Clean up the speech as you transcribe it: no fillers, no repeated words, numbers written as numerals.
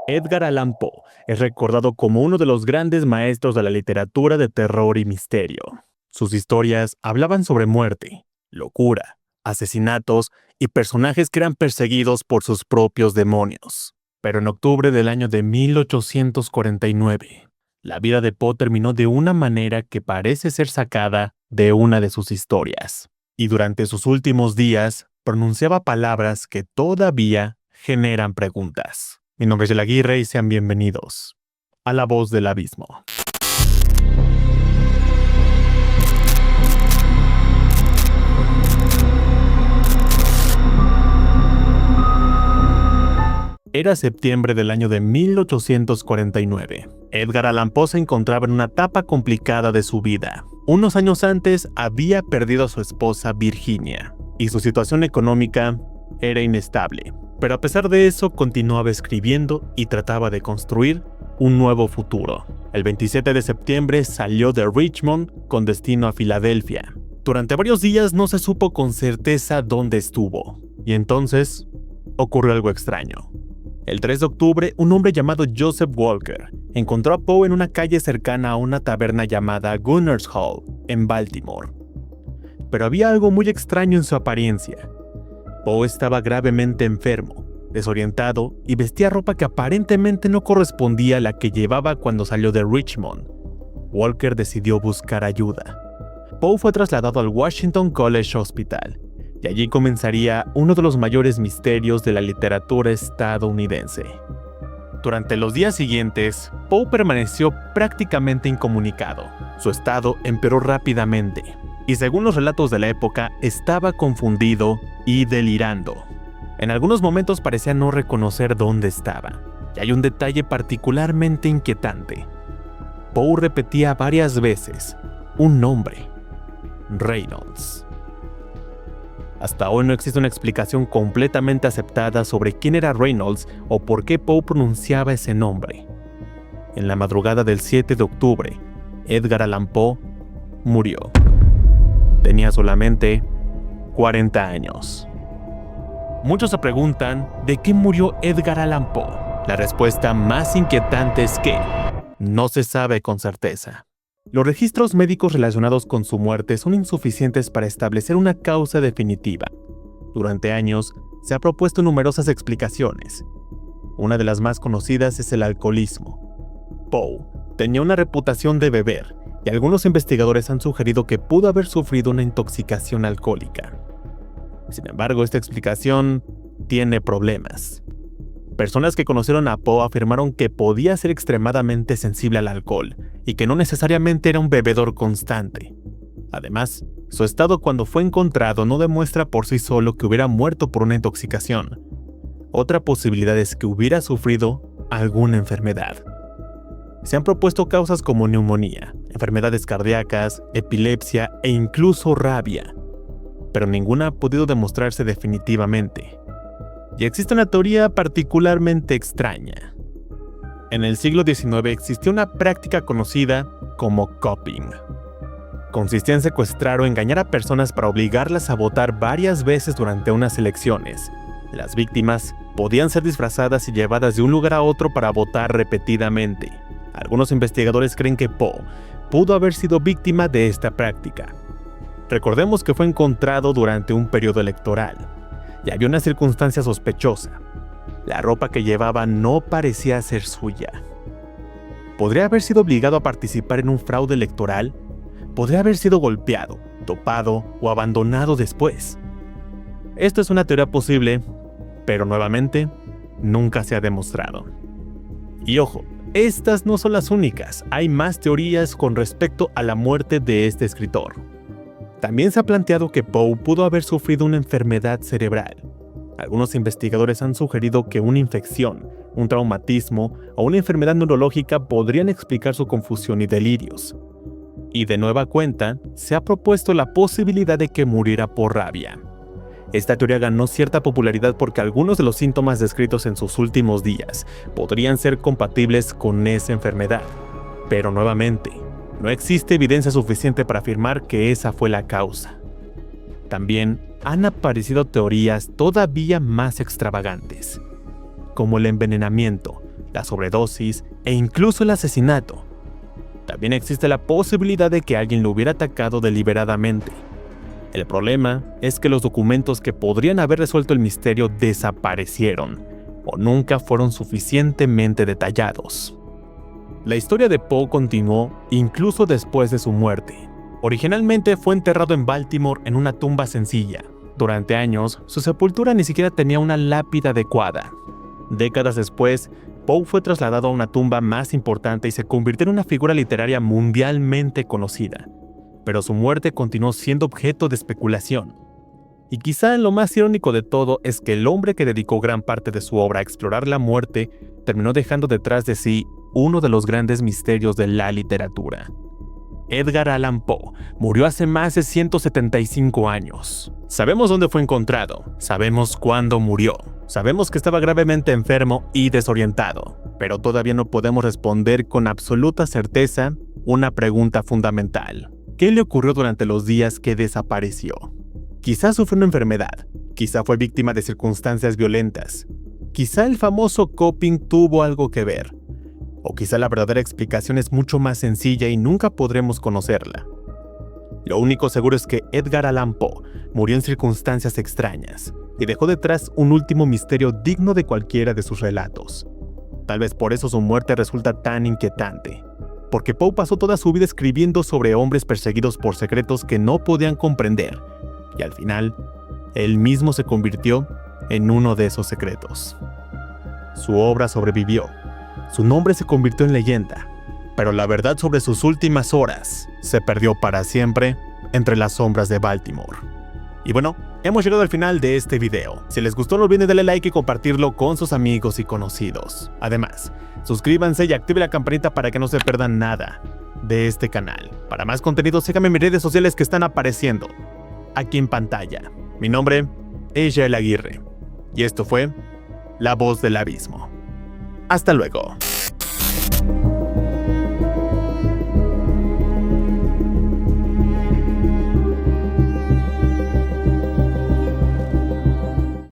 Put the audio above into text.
Edgar Allan Poe es recordado como uno de los grandes maestros de la literatura de terror y misterio. Sus historias hablaban sobre muerte, locura, asesinatos y personajes que eran perseguidos por sus propios demonios. Pero en octubre del año de 1849, la vida de Poe terminó de una manera que parece ser sacada de una de sus historias. Y durante sus últimos días, pronunciaba palabras que todavía generan preguntas. Mi nombre es El Aguirre y sean bienvenidos a La Voz del Abismo. Era septiembre del año de 1849. Edgar Allan Poe se encontraba en una etapa complicada de su vida. Unos años antes había perdido a su esposa Virginia, y su situación económica era inestable. Pero a pesar de eso, continuaba escribiendo y trataba de construir un nuevo futuro. El 27 de septiembre salió de Richmond con destino a Filadelfia. Durante varios días no se supo con certeza dónde estuvo. Y entonces ocurrió algo extraño. El 3 de octubre, un hombre llamado Joseph Walker encontró a Poe en una calle cercana a una taberna llamada Gunners Hall, en Baltimore. Pero había algo muy extraño en su apariencia. Poe estaba gravemente enfermo, desorientado y vestía ropa que aparentemente no correspondía a la que llevaba cuando salió de Richmond. Walker decidió buscar ayuda. Poe fue trasladado al Washington College Hospital, y allí comenzaría uno de los mayores misterios de la literatura estadounidense. Durante los días siguientes, Poe permaneció prácticamente incomunicado. Su estado empeoró rápidamente, y según los relatos de la época, estaba confundido y delirando. En algunos momentos parecía no reconocer dónde estaba. Y hay un detalle particularmente inquietante. Poe repetía varias veces un nombre: Reynolds. Hasta hoy no existe una explicación completamente aceptada sobre quién era Reynolds o por qué Poe pronunciaba ese nombre. En la madrugada del 7 de octubre, Edgar Allan Poe murió. Tenía solamente 40 años. Muchos se preguntan de qué murió Edgar Allan Poe. La respuesta más inquietante es que no se sabe con certeza. Los registros médicos relacionados con su muerte son insuficientes para establecer una causa definitiva. Durante años, se ha propuesto numerosas explicaciones. Una de las más conocidas es el alcoholismo. Poe tenía una reputación de beber, y algunos investigadores han sugerido que pudo haber sufrido una intoxicación alcohólica. Sin embargo, esta explicación tiene problemas. Personas que conocieron a Poe afirmaron que podía ser extremadamente sensible al alcohol y que no necesariamente era un bebedor constante. Además, su estado cuando fue encontrado no demuestra por sí solo que hubiera muerto por una intoxicación. Otra posibilidad es que hubiera sufrido alguna enfermedad. Se han propuesto causas como neumonía, enfermedades cardíacas, epilepsia e incluso rabia, pero ninguna ha podido demostrarse definitivamente. Y existe una teoría particularmente extraña. En el siglo XIX existió una práctica conocida como cupping. Consistía en secuestrar o engañar a personas para obligarlas a votar varias veces durante unas elecciones. Las víctimas podían ser disfrazadas y llevadas de un lugar a otro para votar repetidamente. Algunos investigadores creen que Poe pudo haber sido víctima de esta práctica. Recordemos que fue encontrado durante un periodo electoral, y había una circunstancia sospechosa. La ropa que llevaba no parecía ser suya. ¿Podría haber sido obligado a participar en un fraude electoral? ¿Podría haber sido golpeado, topado o abandonado después? Esto es una teoría posible, pero nuevamente, nunca se ha demostrado. Y ojo, estas no son las únicas. Hay más teorías con respecto a la muerte de este escritor. También se ha planteado que Poe pudo haber sufrido una enfermedad cerebral. Algunos investigadores han sugerido que una infección, un traumatismo o una enfermedad neurológica podrían explicar su confusión y delirios. Y de nueva cuenta, se ha propuesto la posibilidad de que muriera por rabia. Esta teoría ganó cierta popularidad porque algunos de los síntomas descritos en sus últimos días podrían ser compatibles con esa enfermedad. Pero nuevamente, no existe evidencia suficiente para afirmar que esa fue la causa. También han aparecido teorías todavía más extravagantes, como el envenenamiento, la sobredosis e incluso el asesinato. También existe la posibilidad de que alguien lo hubiera atacado deliberadamente. El problema es que los documentos que podrían haber resuelto el misterio desaparecieron o nunca fueron suficientemente detallados. La historia de Poe continuó incluso después de su muerte. Originalmente fue enterrado en Baltimore en una tumba sencilla. Durante años, su sepultura ni siquiera tenía una lápida adecuada. Décadas después, Poe fue trasladado a una tumba más importante y se convirtió en una figura literaria mundialmente conocida. Pero su muerte continuó siendo objeto de especulación. Y quizá lo más irónico de todo es que el hombre que dedicó gran parte de su obra a explorar la muerte terminó dejando detrás de sí uno de los grandes misterios de la literatura. Edgar Allan Poe murió hace más de 175 años. Sabemos dónde fue encontrado, sabemos cuándo murió, sabemos que estaba gravemente enfermo y desorientado, pero todavía no podemos responder con absoluta certeza una pregunta fundamental. ¿Qué le ocurrió durante los días que desapareció? Quizá sufrió una enfermedad, quizá fue víctima de circunstancias violentas, quizá el famoso coping tuvo algo que ver, o quizá la verdadera explicación es mucho más sencilla y nunca podremos conocerla. Lo único seguro es que Edgar Allan Poe murió en circunstancias extrañas y dejó detrás un último misterio digno de cualquiera de sus relatos. Tal vez por eso su muerte resulta tan inquietante, porque Poe pasó toda su vida escribiendo sobre hombres perseguidos por secretos que no podían comprender, y al final, él mismo se convirtió en uno de esos secretos. Su obra sobrevivió, su nombre se convirtió en leyenda, pero la verdad sobre sus últimas horas se perdió para siempre entre las sombras de Baltimore. Y bueno, hemos llegado al final de este video. Si les gustó, no olviden darle like y compartirlo con sus amigos y conocidos. Además, suscríbanse y activen la campanita para que no se pierdan nada de este canal. Para más contenido, síganme en mis redes sociales que están apareciendo aquí en pantalla. Mi nombre es Yael Aguirre y esto fue La Voz del Abismo. Hasta luego.